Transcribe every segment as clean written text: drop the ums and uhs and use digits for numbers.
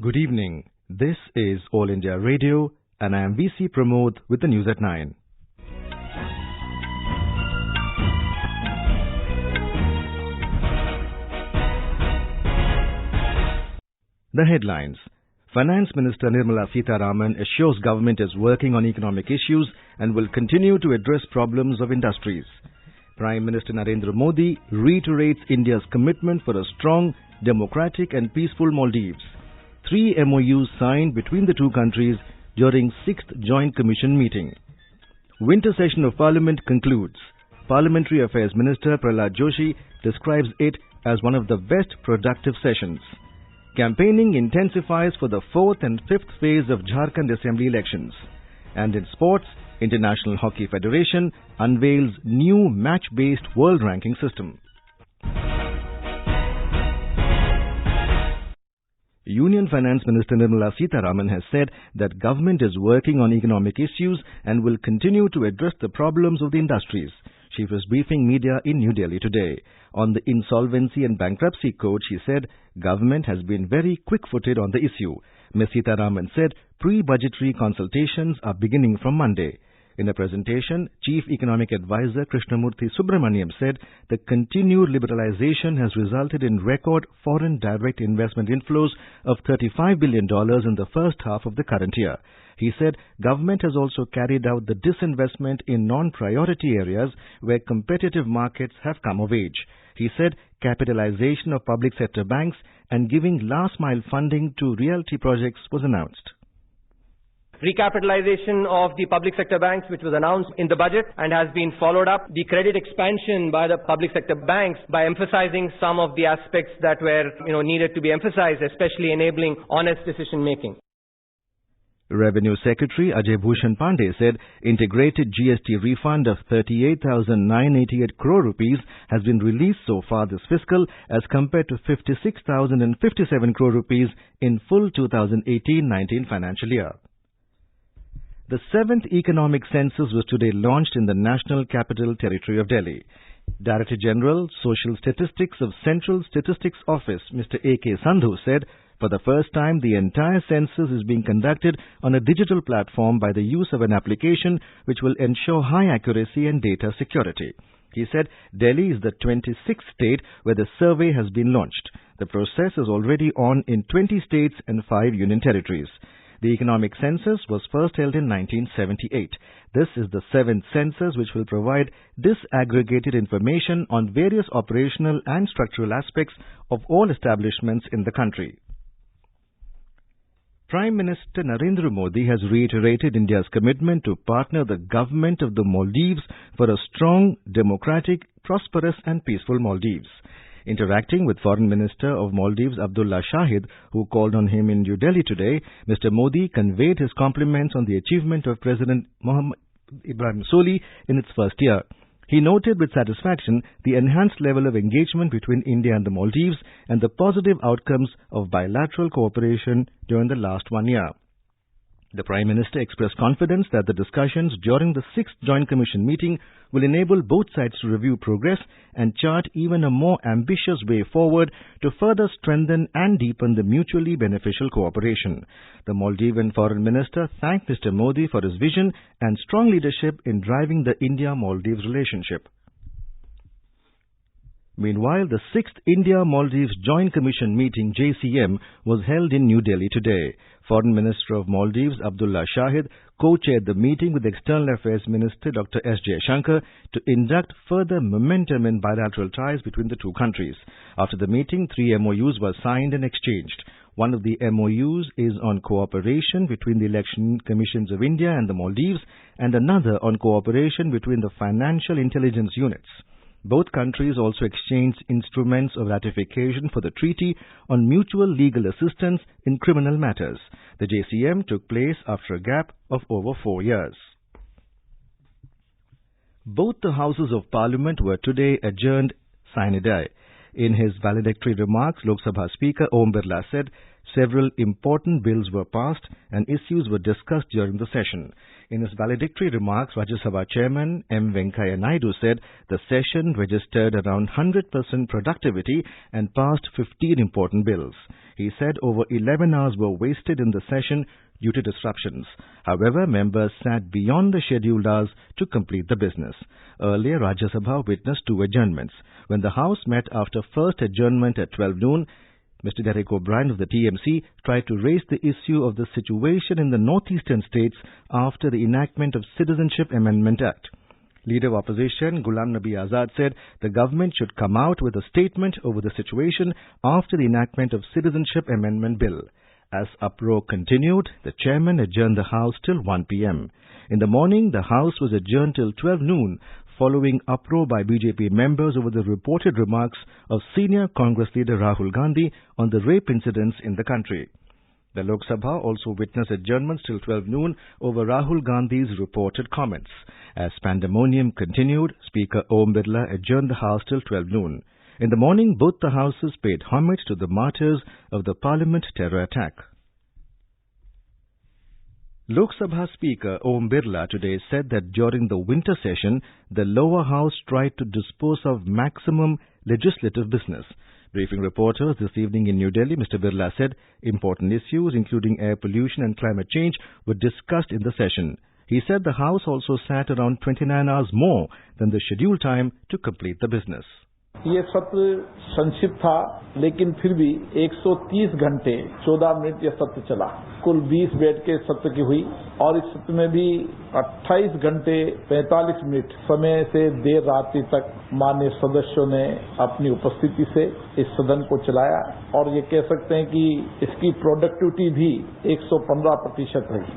Good evening. This is All India Radio and I am VC Pramod with the news at 9. The headlines. Finance Minister Nirmala Sitharaman assures government is working on economic issues and will continue to address problems of industries. Prime Minister Narendra Modi reiterates India's commitment for a strong, democratic and peaceful Maldives. 3 MOUs signed between the two countries during 6th Joint Commission meeting. Winter session of Parliament concludes. Parliamentary Affairs Minister Pralhad Joshi describes it as one of the best productive sessions. Campaigning intensifies for the 4th and 5th phase of Jharkhand Assembly elections. And in sports, International Hockey Federation unveils new match-based world ranking system. Union Finance Minister Nirmala Sitharaman has said that government is working on economic issues and will continue to address the problems of the industries. She was briefing media in New Delhi today. On the Insolvency and Bankruptcy Code, she said government has been very quick-footed on the issue. Ms. Sitharaman said pre-budgetary consultations are beginning from Monday. In a presentation, Chief Economic Advisor Krishnamurthy Subramaniam said the continued liberalization has resulted in record foreign direct investment inflows of $35 billion in the first half of the current year. He said government has also carried out the disinvestment in non-priority areas where competitive markets have come of age. He said capitalization of public sector banks and giving last-mile funding to realty projects was announced. Recapitalization of the public sector banks, which was announced in the budget and has been followed up. The credit expansion by the public sector banks by emphasizing some of the aspects that were needed to be emphasized, especially enabling honest decision making. Revenue Secretary Ajay Bhushan Pandey said integrated GST refund of 38,988 crore rupees has been released so far this fiscal as compared to 56,057 crore rupees in full 2018-19 financial year. The 7th Economic Census was today launched in the National Capital Territory of Delhi. Director General, Social Statistics of Central Statistics Office, Mr. A.K. Sandhu said, for the first time, the entire census is being conducted on a digital platform by the use of an application which will ensure high accuracy and data security. He said Delhi is the 26th state where the survey has been launched. The process is already on in 20 states and 5 union territories. The economic census was first held in 1978. This is the 7th census which will provide disaggregated information on various operational and structural aspects of all establishments in the country. Prime Minister Narendra Modi has reiterated India's commitment to partner the government of the Maldives for a strong, democratic, prosperous and peaceful Maldives. Interacting with Foreign Minister of Maldives Abdullah Shahid, who called on him in New Delhi today, Mr. Modi conveyed his compliments on the achievement of President Mohammad Ibrahim Soli in its first year. He noted with satisfaction the enhanced level of engagement between India and the Maldives and the positive outcomes of bilateral cooperation during the last 1 year. The Prime Minister expressed confidence that the discussions during the 6th Joint Commission meeting will enable both sides to review progress and chart even a more ambitious way forward to further strengthen and deepen the mutually beneficial cooperation. The Maldivian Foreign Minister thanked Mr. Modi for his vision and strong leadership in driving the India-Maldives relationship. Meanwhile, the 6th India-Maldives Joint Commission meeting JCM was held in New Delhi today. Foreign Minister of Maldives Abdullah Shahid co-chaired the meeting with External Affairs Minister Dr. S. Jaishankar to induct further momentum in bilateral ties between the two countries. After the meeting, 3 MOUs were signed and exchanged. One of the MOUs is on cooperation between the election commissions of India and the Maldives and another on cooperation between the financial intelligence units. Both countries also exchanged instruments of ratification for the Treaty on Mutual Legal Assistance in Criminal Matters. The JCM took place after a gap of over 4 years. Both the Houses of Parliament were today adjourned sine die. In his valedictory remarks, Lok Sabha Speaker Om Birla said, Several important bills were passed and issues were discussed during the session. In his valedictory remarks, Rajya Sabha Chairman M. Venkaiah Naidu said the session registered around 100% productivity and passed 15 important bills. He said over 11 hours were wasted in the session due to disruptions. However, members sat beyond the scheduled hours to complete the business. Earlier, Rajya Sabha witnessed 2 adjournments. When the House met after first adjournment at 12 noon, Mr. Derek O'Brien of the TMC tried to raise the issue of the situation in the northeastern states after the enactment of Citizenship Amendment Act. Leader of Opposition Ghulam Nabi Azad said the government should come out with a statement over the situation after the enactment of Citizenship Amendment Bill. As uproar continued, the chairman adjourned the House till 1 p.m. In the morning, the House was adjourned till 12 noon, following uproar by BJP members over the reported remarks of senior Congress leader Rahul Gandhi on the rape incidents in the country. The Lok Sabha also witnessed adjournments till 12 noon over Rahul Gandhi's reported comments. As pandemonium continued, Speaker Om Birla adjourned the House till 12 noon. In the morning, both the houses paid homage to the martyrs of the Parliament terror attack. Lok Sabha Speaker Om Birla today said that during the winter session, the lower house tried to dispose of maximum legislative business. Briefing reporters this evening in New Delhi, Mr. Birla said important issues including air pollution and climate change were discussed in the session. He said the House also sat around 29 hours more than the scheduled time to complete the business. ये सत्र संक्षिप्त था, लेकिन फिर भी 130 घंटे 14 minute यह सत्र चला। कुल 20 बैठ के सत्र की हुई और इस सत्र में भी 28 घंटे 45 मिनट समय से देर रात्रि तक माननीय सदस्यों ने अपनी उपस्थिति से इस सदन को चलाया और ये कह सकते हैं कि इसकी प्रोडक्टिविटी भी 115% रही।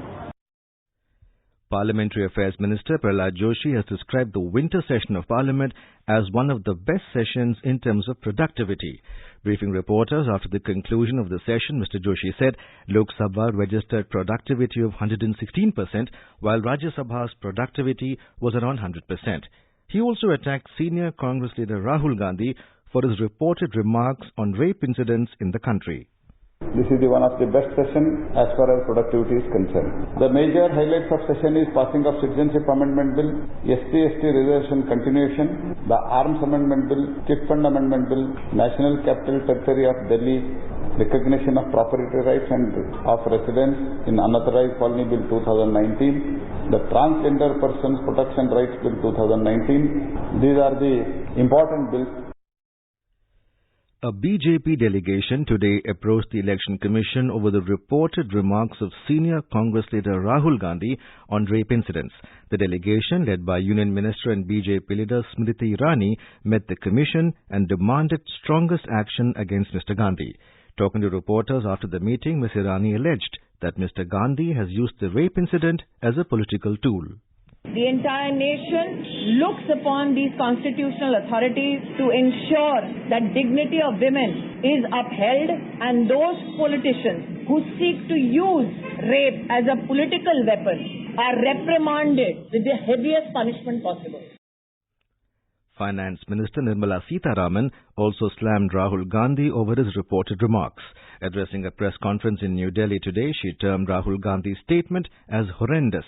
Parliamentary Affairs Minister Pralhad Joshi has described the winter session of Parliament as one of the best sessions in terms of productivity. Briefing reporters after the conclusion of the session, Mr. Joshi said Lok Sabha registered productivity of 116%, while Rajya Sabha's productivity was around 100%. He also attacked senior Congress leader Rahul Gandhi for his reported remarks on rape incidents in the country. This is one of the best sessions as far as productivity is concerned. The major highlights of session is passing of Citizenship Amendment Bill, SC/ST reservation continuation, the Arms Amendment Bill, Chit Fund Amendment Bill, National Capital Territory of Delhi, recognition of property rights and of residents in Unauthorized Colony Bill 2019, the Transgender Persons Protection Rights Bill 2019. These are the important bills. A BJP delegation today approached the Election Commission over the reported remarks of senior Congress leader Rahul Gandhi on rape incidents. The delegation, led by Union Minister and BJP leader Smriti Irani, met the Commission and demanded strongest action against Mr. Gandhi. Talking to reporters after the meeting, Ms. Irani alleged that Mr. Gandhi has used the rape incident as a political tool. The entire nation looks upon these constitutional authorities to ensure that dignity of women is upheld, and those politicians who seek to use rape as a political weapon are reprimanded with the heaviest punishment possible. Finance Minister Nirmala Sitharaman also slammed Rahul Gandhi over his reported remarks. Addressing a press conference in New Delhi today, she termed Rahul Gandhi's statement as horrendous.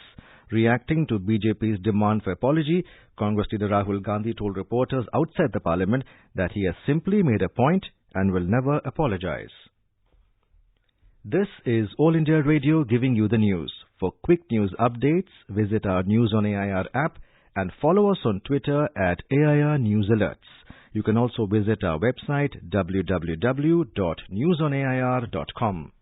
Reacting to BJP's demand for apology, Congress leader Rahul Gandhi told reporters outside the parliament that he has simply made a point and will never apologize. This is All India Radio giving you the news. For quick news updates, visit our News on AIR app and follow us on Twitter at AIR News Alerts. You can also visit our website www.newsonair.com.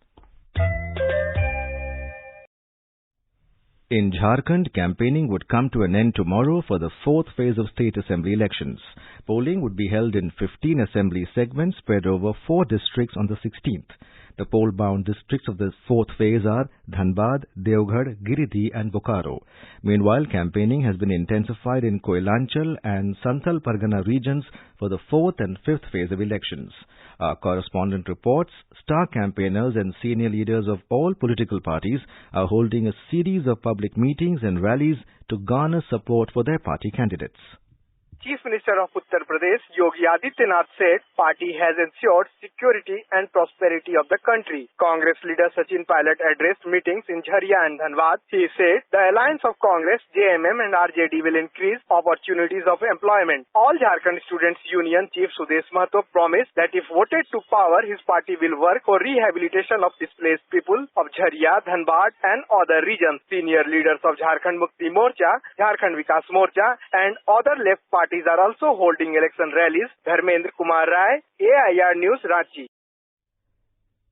In Jharkhand, campaigning would come to an end tomorrow for the fourth phase of state assembly elections. Polling would be held in 15 assembly segments spread over 4 districts on the 16th. The poll-bound districts of the fourth phase are Dhanbad, Deoghar, Giridih and Bokaro. Meanwhile, campaigning has been intensified in Koilanchal and Santhal Pargana regions for the fourth and fifth phase of elections. Our correspondent reports star campaigners and senior leaders of all political parties are holding a series of public meetings and rallies to garner support for their party candidates. Chief Minister of Uttar Pradesh, Yogi Adityanath, said party has ensured security and prosperity of the country. Congress leader Sachin Pilot addressed meetings in Jharia and Dhanbad. He said the alliance of Congress, JMM and RJD will increase opportunities of employment. All Jharkhand Students Union Chief Sudesh Mahato promised that if voted to power, his party will work for rehabilitation of displaced people of Jharia, Dhanbad and other regions. Senior leaders of Jharkhand Mukti Morcha, Jharkhand Vikas Morcha and other left parties are also holding election rallies. Dharmendra Kumar Rai, AIR News, Ranchi.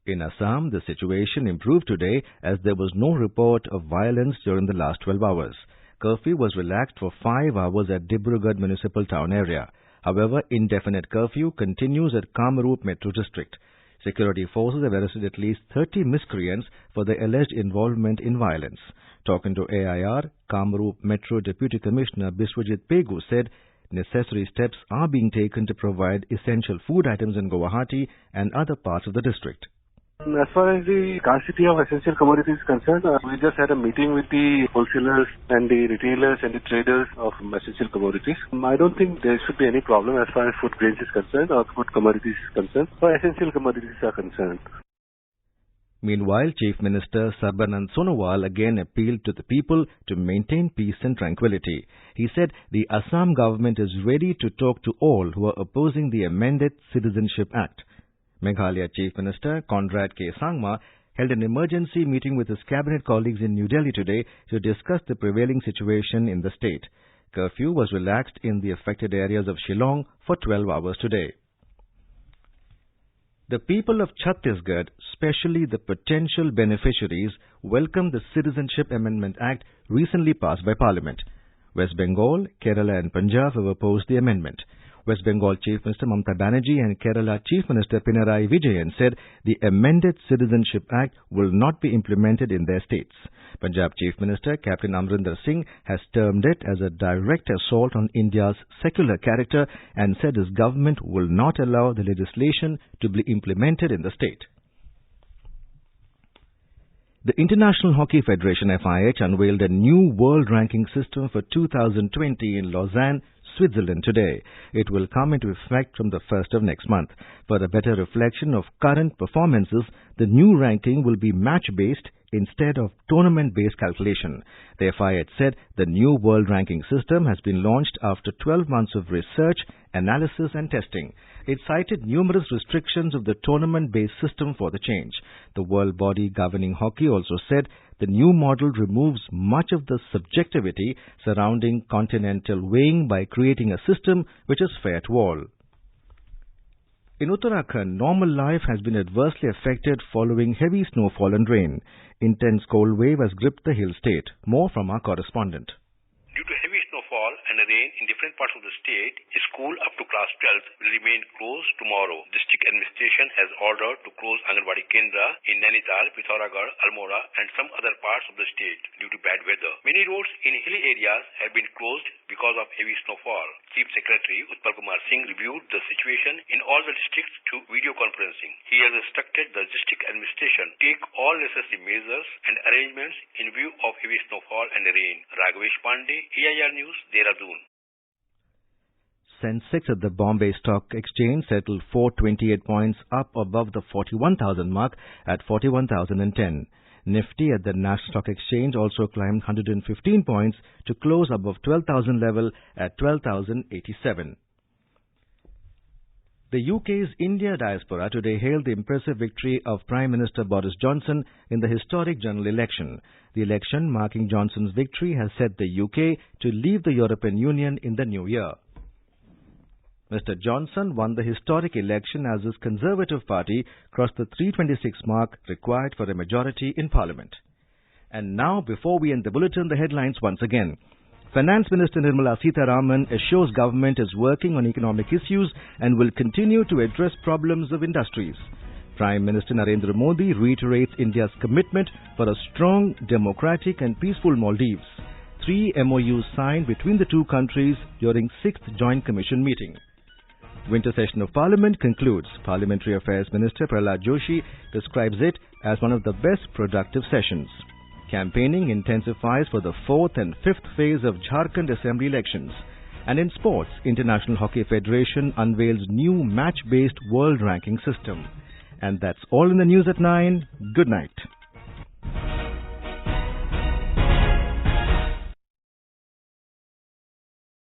In Assam, the situation improved today as there was no report of violence during the last 12 hours. Curfew was relaxed for 5 hours at Dibrugarh Municipal Town area. However, indefinite curfew continues at Kamrup Metro District. Security forces have arrested at least 30 miscreants for their alleged involvement in violence. Talking to AIR, Kamrup Metro Deputy Commissioner Biswajit Pegu said necessary steps are being taken to provide essential food items in Guwahati and other parts of the district. As far as the scarcity of essential commodities is concerned, we just had a meeting with the wholesalers and the retailers and the traders of essential commodities. I don't think there should be any problem as far as food grains is concerned or food commodities is concerned, or essential commodities are concerned. Meanwhile, Chief Minister Sarbanand Sonowal again appealed to the people to maintain peace and tranquility. He said the Assam government is ready to talk to all who are opposing the amended Citizenship Act. Meghalaya Chief Minister Conrad K. Sangma held an emergency meeting with his cabinet colleagues in New Delhi today to discuss the prevailing situation in the state. Curfew was relaxed in the affected areas of Shillong for 12 hours today. The people of Chhattisgarh, especially the potential beneficiaries, welcome the Citizenship Amendment Act recently passed by Parliament. West Bengal, Kerala and Punjab have opposed the amendment. West Bengal Chief Minister Mamata Banerjee and Kerala Chief Minister Pinarayi Vijayan said the amended Citizenship Act will not be implemented in their states. Punjab Chief Minister Captain Amrinder Singh has termed it as a direct assault on India's secular character and said his government will not allow the legislation to be implemented in the state. The International Hockey Federation FIH unveiled a new world ranking system for 2020 in Lausanne, Switzerland today. It will come into effect from the 1st of next month. For a better reflection of current performances, the new ranking will be match-based instead of tournament-based calculation. The FIH said the new world ranking system has been launched after 12 months of research, analysis and testing. It cited numerous restrictions of the tournament-based system for the change. The world body governing hockey also said the new model removes much of the subjectivity surrounding continental weighing by creating a system which is fair to all. In Uttarakhand, normal life has been adversely affected following heavy snowfall and rain. Intense cold wave has gripped the hill state. More from our correspondent. Due to heavy snowfall and rain in different parts of the state, a school up to class 12 will remain closed tomorrow. District administration has ordered to close Anganwadi Kendra in Nainital, Pithoragarh, Almora and some other parts of the state due to bad weather. Many roads in hilly areas have been closed because of heavy snowfall. Chief Secretary Utpal Kumar Singh reviewed the situation in all the districts through video conferencing. He has instructed the district administration to take all necessary measures and arrangements in view of heavy snowfall and rain. Raghavesh Pandey, AIR News, Dehradun. Sensex at the Bombay Stock Exchange settled 428 points up above the 41,000 mark at 41,010. Nifty at the National Stock Exchange also climbed 115 points to close above 12,000 level at 12,087. The UK's India diaspora today hailed the impressive victory of Prime Minister Boris Johnson in the historic general election. The election marking Johnson's victory has set the UK to leave the European Union in the new year. Mr. Johnson won the historic election as his Conservative Party crossed the 326 mark required for a majority in Parliament. And now, before we end the bulletin, the headlines once again. Finance Minister Nirmala Sitharaman assures government is working on economic issues and will continue to address problems of industries. Prime Minister Narendra Modi reiterates India's commitment for a strong, democratic and peaceful Maldives. 3 MOUs signed between the two countries during 6th Joint Commission meeting. Winter session of Parliament concludes. Parliamentary Affairs Minister Pralhad Joshi describes it as one of the best productive sessions. Campaigning intensifies for the 4th and 5th phase of Jharkhand Assembly elections. And in sports, International Hockey Federation unveils new match-based world ranking system. And that's all in the news at 9. Good night.